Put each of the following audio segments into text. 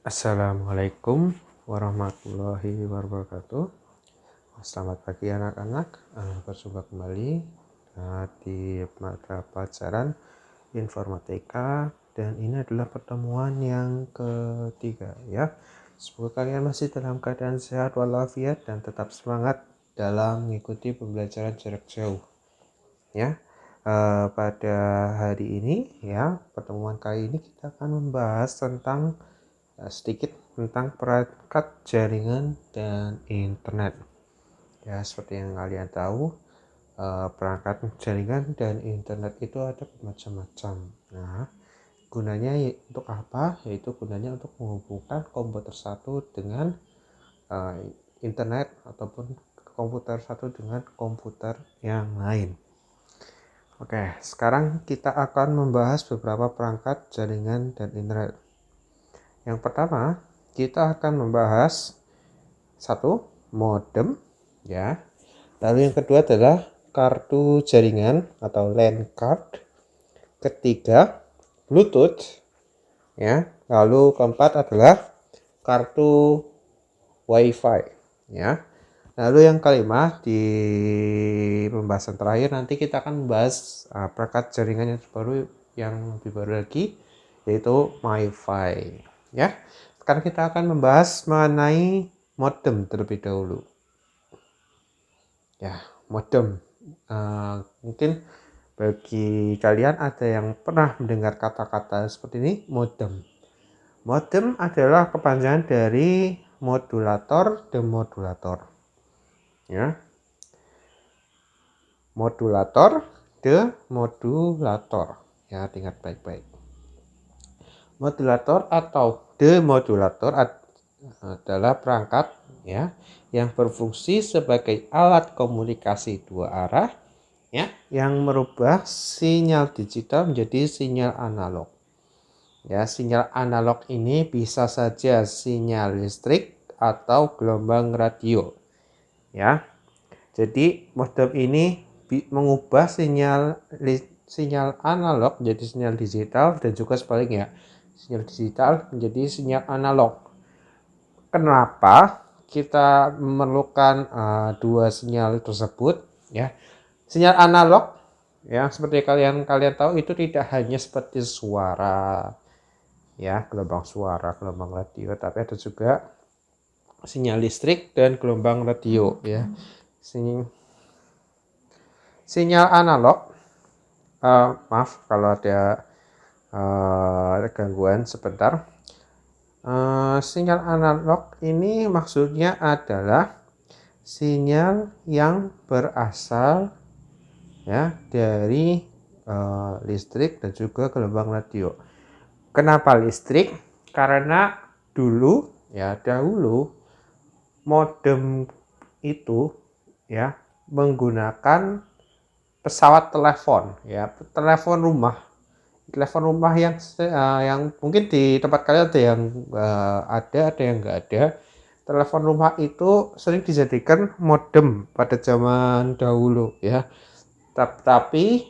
Assalamualaikum warahmatullahi wabarakatuh. Selamat pagi anak-anak. Berjumpa kembali di mata pelajaran informatika, dan ini adalah pertemuan yang ketiga ya. Semoga kalian masih dalam keadaan sehat walafiat dan tetap semangat dalam mengikuti pembelajaran jarak jauh ya. Pada hari ini ya, pertemuan kali ini kita akan membahas tentang sedikit tentang perangkat jaringan dan internet. Ya, seperti yang kalian tahu, perangkat jaringan dan internet itu ada bermacam-macam. Nah, gunanya untuk apa? Yaitu gunanya untuk menghubungkan komputer satu dengan internet, ataupun komputer satu dengan komputer yang lain. Oke, sekarang kita akan membahas beberapa perangkat jaringan dan internet. Yang pertama, kita akan membahas satu, modem ya. Lalu yang kedua adalah kartu jaringan atau LAN card. Ketiga, Bluetooth ya. Lalu keempat adalah kartu WiFi ya. Lalu yang kelima, di pembahasan terakhir nanti kita akan membahas perangkat jaringan yang lebih baru lagi, yaitu MiFi ya. Sekarang kita akan membahas mengenai modem terlebih dahulu. Ya, modem. Mungkin bagi kalian ada yang pernah mendengar kata-kata seperti ini, modem. Modem adalah kepanjangan dari modulator demodulator. Ya. Modulator demodulator. Ya, ingat baik-baik. Modulator atau demodulator adalah perangkat ya yang berfungsi sebagai alat komunikasi dua arah ya, yang merubah sinyal digital menjadi sinyal analog. Ya, sinyal analog ini bisa saja sinyal listrik atau gelombang radio. Ya. Jadi modem ini mengubah sinyal analog menjadi sinyal digital, dan juga sebaliknya, sinyal digital menjadi sinyal analog. Kenapa kita memerlukan dua sinyal tersebut ya? Sinyal analog ya, seperti kalian tahu, itu tidak hanya seperti suara ya, gelombang suara, gelombang radio, tapi ada juga sinyal listrik dan gelombang radio ya. Sinyal analog, maaf kalau ada gangguan sebentar. Sinyal analog ini maksudnya adalah sinyal yang berasal ya dari listrik dan juga gelombang radio. Kenapa listrik? Karena dahulu modem itu ya menggunakan pesawat telepon ya, telepon rumah yang mungkin di tempat kalian ada yang ada yang nggak ada. Telepon rumah itu sering dijadikan modem pada zaman dahulu ya, tapi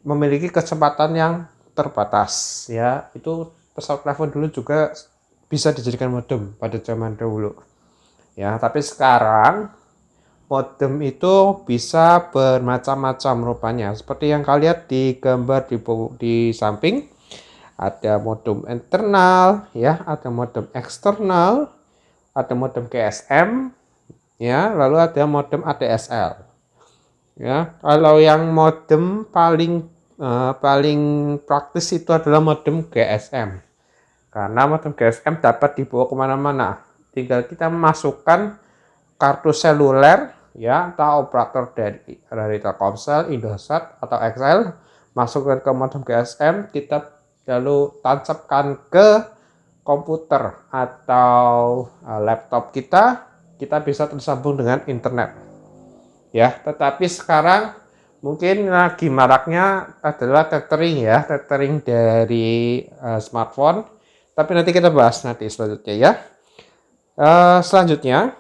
memiliki kecepatan yang terbatas ya. Itu pesawat telepon dulu juga bisa dijadikan modem pada zaman dahulu ya, tapi sekarang modem itu bisa bermacam-macam rupanya. Seperti yang kalian lihat di gambar di samping, ada modem internal ya, ada modem eksternal, ada modem GSM ya, lalu ada modem ADSL. Ya, kalau yang modem paling praktis itu adalah modem GSM. Karena modem GSM dapat dibawa kemana-mana. Tinggal kita memasukkan kartu seluler ya, atau operator dari Telkomsel, Indosat atau XL, masukkan ke modem GSM, kita lalu tancapkan ke komputer atau laptop kita bisa tersambung dengan internet ya. Tetapi sekarang mungkin lagi maraknya adalah tethering dari smartphone, tapi nanti kita bahas selanjutnya ya. Selanjutnya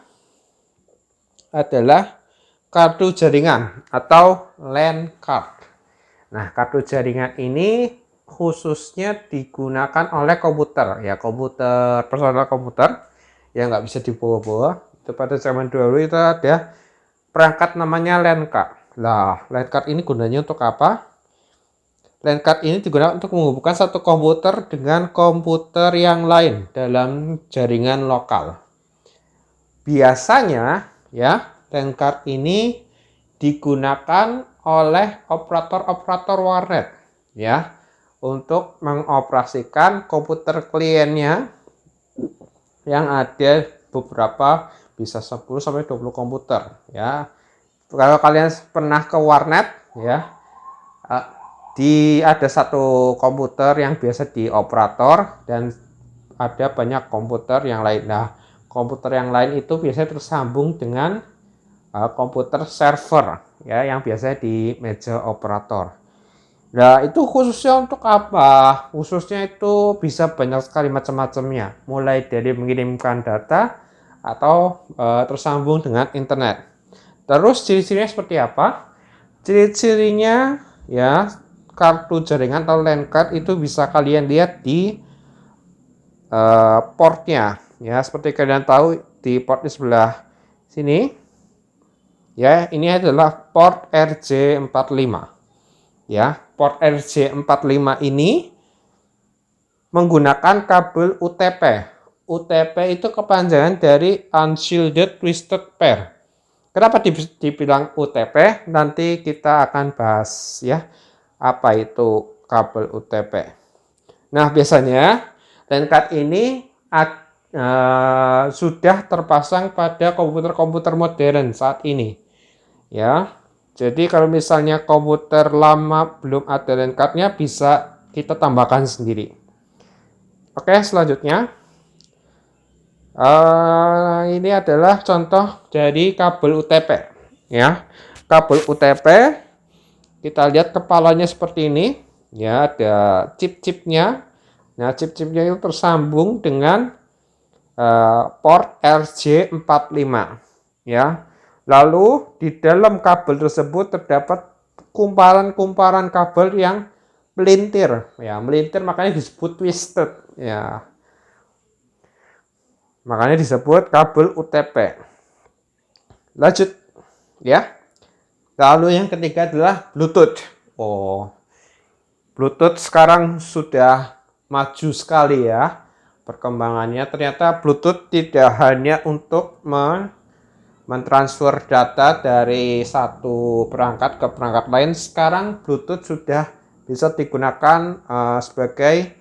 adalah kartu jaringan atau LAN card. Nah, kartu jaringan ini khususnya digunakan oleh komputer, ya komputer personal komputer yang nggak bisa dibawa-bawa. Itu pada zaman dulu itu ada perangkat namanya LAN card. Nah, LAN card ini gunanya untuk apa? LAN card ini digunakan untuk menghubungkan satu komputer dengan komputer yang lain dalam jaringan lokal. Biasanya ya, LAN card ini digunakan oleh operator-operator warnet ya untuk mengoperasikan komputer kliennya yang ada beberapa, bisa 10 sampai 20 komputer ya. Kalau kalian pernah ke warnet ya, ada satu komputer yang biasa di operator dan ada banyak komputer yang lain. Nah, komputer yang lain itu biasanya tersambung dengan komputer server ya yang biasanya di meja operator. Nah, itu khususnya untuk apa? Khususnya itu bisa banyak sekali macam-macamnya, mulai dari mengirimkan data atau tersambung dengan internet. Terus ciri-cirinya seperti apa? Ciri-cirinya ya, kartu jaringan atau LAN card itu bisa kalian lihat di portnya ya, seperti kalian tahu di port di sebelah sini ya, ini adalah port RJ45 ya. Port RJ45 ini menggunakan kabel UTP. UTP itu kepanjangan dari Unshielded Twisted Pair. Kenapa dibilang UTP? Nanti kita akan bahas ya apa itu kabel UTP. Nah, biasanya LAN card ini sudah terpasang pada komputer-komputer modern saat ini ya. Jadi kalau misalnya komputer lama belum ada LAN card-nya, bisa kita tambahkan sendiri. Oke, selanjutnya ini adalah contoh dari kabel UTP ya. Kabel UTP kita lihat kepalanya seperti ini ya, ada chip-chipnya. Nah, chip-chipnya itu tersambung dengan port RJ45 ya. Lalu di dalam kabel tersebut terdapat kumparan-kumparan kabel yang melintir ya, melintir makanya disebut twisted ya. Makanya disebut kabel UTP. Lanjut ya. Lalu yang ketiga adalah Bluetooth. Oh, Bluetooth sekarang sudah maju sekali ya perkembangannya. Ternyata Bluetooth tidak hanya untuk mentransfer data dari satu perangkat ke perangkat lain. Sekarang Bluetooth sudah bisa digunakan sebagai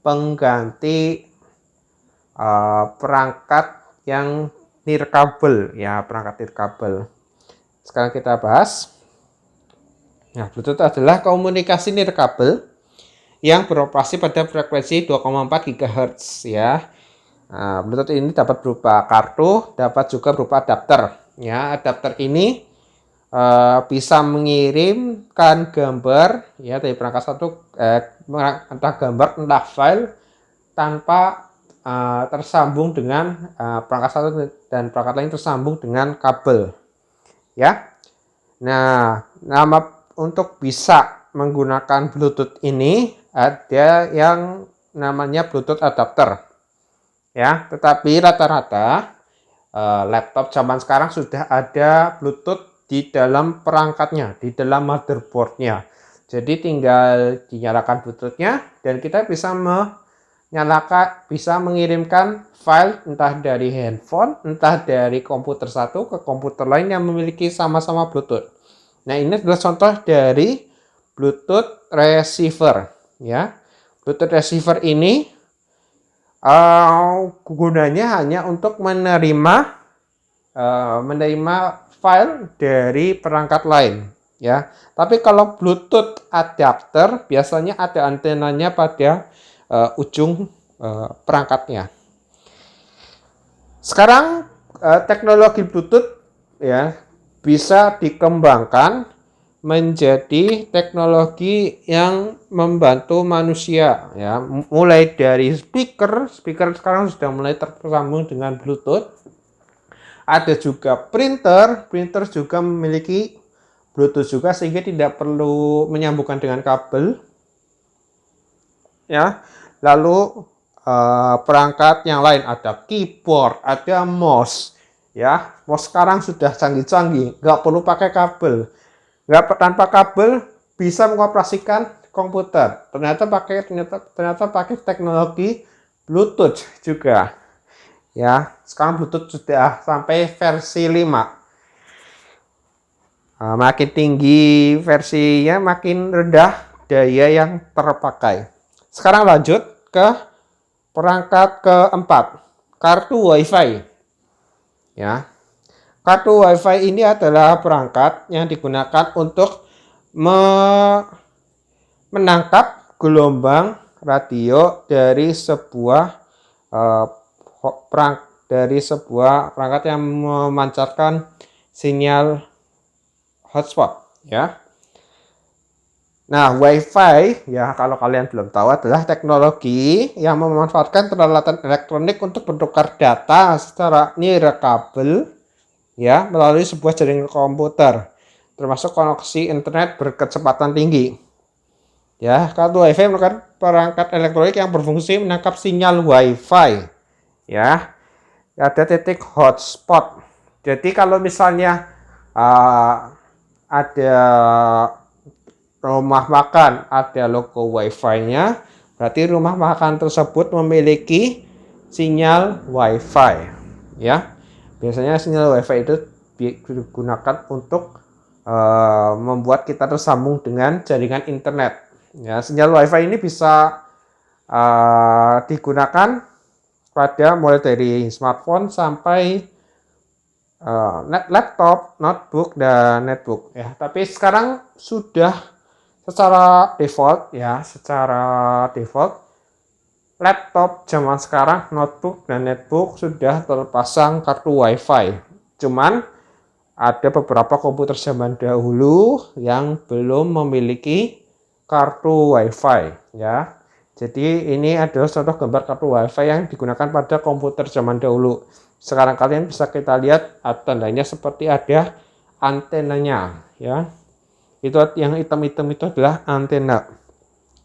pengganti perangkat yang nirkabel ya, perangkat nirkabel. Sekarang kita bahas. Nah, Bluetooth adalah komunikasi nirkabel yang beroperasi pada frekuensi 2,4 GHz ya. Nah, Bluetooth ini dapat berupa kartu, dapat juga berupa adapter. Ya, adapter ini bisa mengirimkan gambar ya dari perangkat satu, entah gambar entah file tanpa tersambung dengan perangkat satu dan perangkat lain tersambung dengan kabel. Ya. Nah, untuk bisa menggunakan Bluetooth ini ada yang namanya Bluetooth adapter. Ya, tetapi rata-rata laptop zaman sekarang sudah ada Bluetooth di dalam perangkatnya, di dalam motherboardnya. Jadi tinggal dinyalakan Bluetoothnya dan kita bisa bisa mengirimkan file entah dari handphone, entah dari komputer satu ke komputer lain yang memiliki sama-sama Bluetooth. Nah, ini adalah contoh dari Bluetooth receiver ya. Bluetooth receiver ini gunanya hanya untuk menerima file dari perangkat lain ya. Tapi kalau Bluetooth adapter biasanya ada antenanya pada ujung perangkatnya. Sekarang teknologi Bluetooth ya bisa dikembangkan menjadi teknologi yang membantu manusia ya, mulai dari speaker sekarang sudah mulai tersambung dengan Bluetooth. Ada juga printer juga memiliki Bluetooth juga sehingga tidak perlu menyambungkan dengan kabel. ya. Lalu perangkat yang lain ada keyboard, ada mouse, ya. Mouse sekarang sudah canggih-canggih, nggak perlu pakai kabel, tanpa kabel bisa mengoperasikan komputer. Ternyata pakai teknologi Bluetooth juga, ya. Sekarang Bluetooth sudah sampai versi 5. Makin tinggi versinya, makin rendah daya yang terpakai. Sekarang lanjut ke perangkat keempat, kartu WiFi. Ya, kartu WiFi ini adalah perangkat yang digunakan untuk menangkap gelombang radio dari sebuah perangkat yang memancarkan sinyal hotspot, ya. Nah, WiFi, ya, kalau kalian belum tahu, adalah teknologi yang memanfaatkan peralatan elektronik untuk bertukar data secara nirkabel, ya, melalui sebuah jaringan komputer, termasuk koneksi internet berkecepatan tinggi. Ya, kartu WiFi merupakan perangkat elektronik yang berfungsi menangkap sinyal WiFi, ya. Ada titik hotspot. Jadi kalau misalnya ada rumah makan ada logo WiFi-nya, berarti rumah makan tersebut memiliki sinyal WiFi, ya. Biasanya sinyal WiFi itu digunakan untuk membuat kita tersambung dengan jaringan internet. Ya, sinyal WiFi ini bisa digunakan pada mulai dari smartphone sampai laptop, notebook, dan netbook, ya. Tapi sekarang sudah secara default laptop zaman sekarang, notebook dan netbook sudah terpasang kartu WiFi. Cuman ada beberapa komputer zaman dahulu yang belum memiliki kartu WiFi, ya. Jadi ini adalah contoh gambar kartu WiFi yang digunakan pada komputer zaman dahulu. Sekarang kalian bisa kita lihat tandanya seperti ada antenanya, ya. Itu yang hitam-hitam itu adalah antena.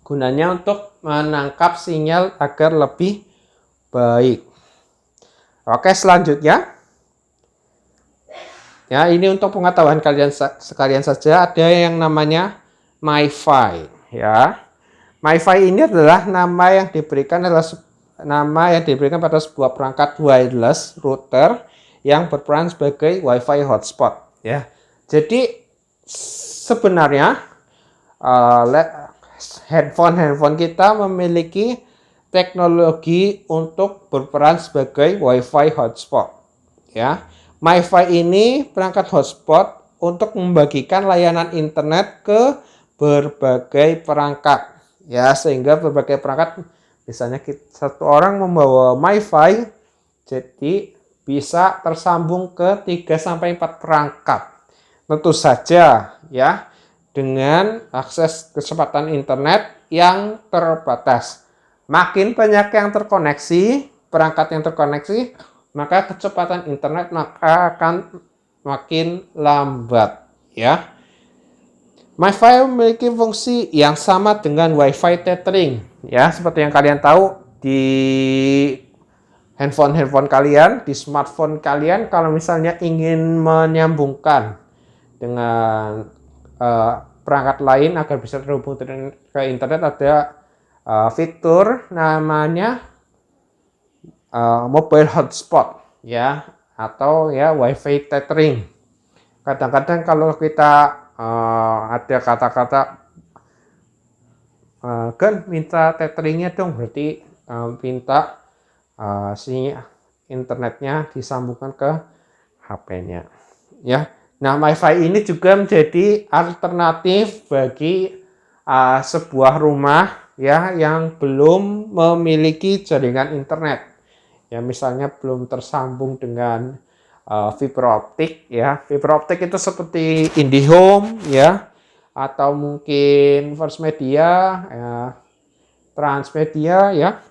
Gunanya untuk menangkap sinyal agar lebih baik. Oke, selanjutnya, ya, ini untuk pengetahuan kalian sekalian saja, ada yang namanya MiFi, ya. MiFi ini adalah nama yang diberikan pada sebuah perangkat wireless router yang berperan sebagai WiFi hotspot, ya. Jadi sebenarnya handphone kita memiliki teknologi untuk berperan sebagai WiFi hotspot, ya. MiFi ini perangkat hotspot untuk membagikan layanan internet ke berbagai perangkat, ya, sehingga berbagai perangkat, misalnya satu orang membawa MiFi, jadi bisa tersambung ke 3-4 perangkat. Tentu saja, ya, dengan akses kecepatan internet yang terbatas. Makin banyak yang terkoneksi, perangkat yang terkoneksi, maka kecepatan internet akan makin lambat, ya. MiFi memiliki fungsi yang sama dengan WiFi tethering, ya, seperti yang kalian tahu di handphone kalian, di smartphone kalian, kalau misalnya ingin menyambungkan dengan perangkat lain agar bisa terhubung ke internet, ada fitur namanya mobile hotspot, ya, atau ya WiFi tethering. Kadang-kadang kalau kita ada kata-kata kan minta tetheringnya dong, berarti minta internetnya disambungkan ke HP-nya, ya. Nah, MiFi ini juga menjadi alternatif bagi sebuah rumah, ya, yang belum memiliki jaringan internet, ya, misalnya belum tersambung dengan fiber optik, ya. Fiber optik itu seperti IndiHome, ya, atau mungkin First Media, ya, Transmedia, ya.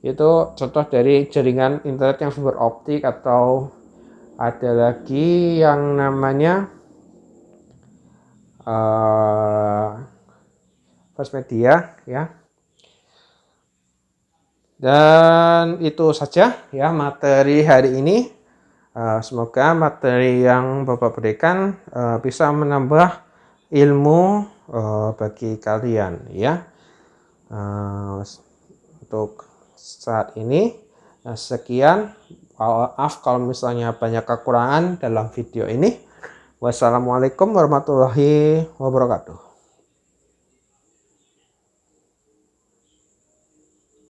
Itu contoh dari jaringan internet yang fiber optik. Atau ada lagi yang namanya First Media, ya. Dan itu saja ya materi hari ini. Semoga materi yang Bapak berikan bisa menambah ilmu bagi kalian ya. Untuk saat ini sekian. Maaf kalau misalnya banyak kekurangan dalam video ini. Wassalamualaikum warahmatullahi wabarakatuh.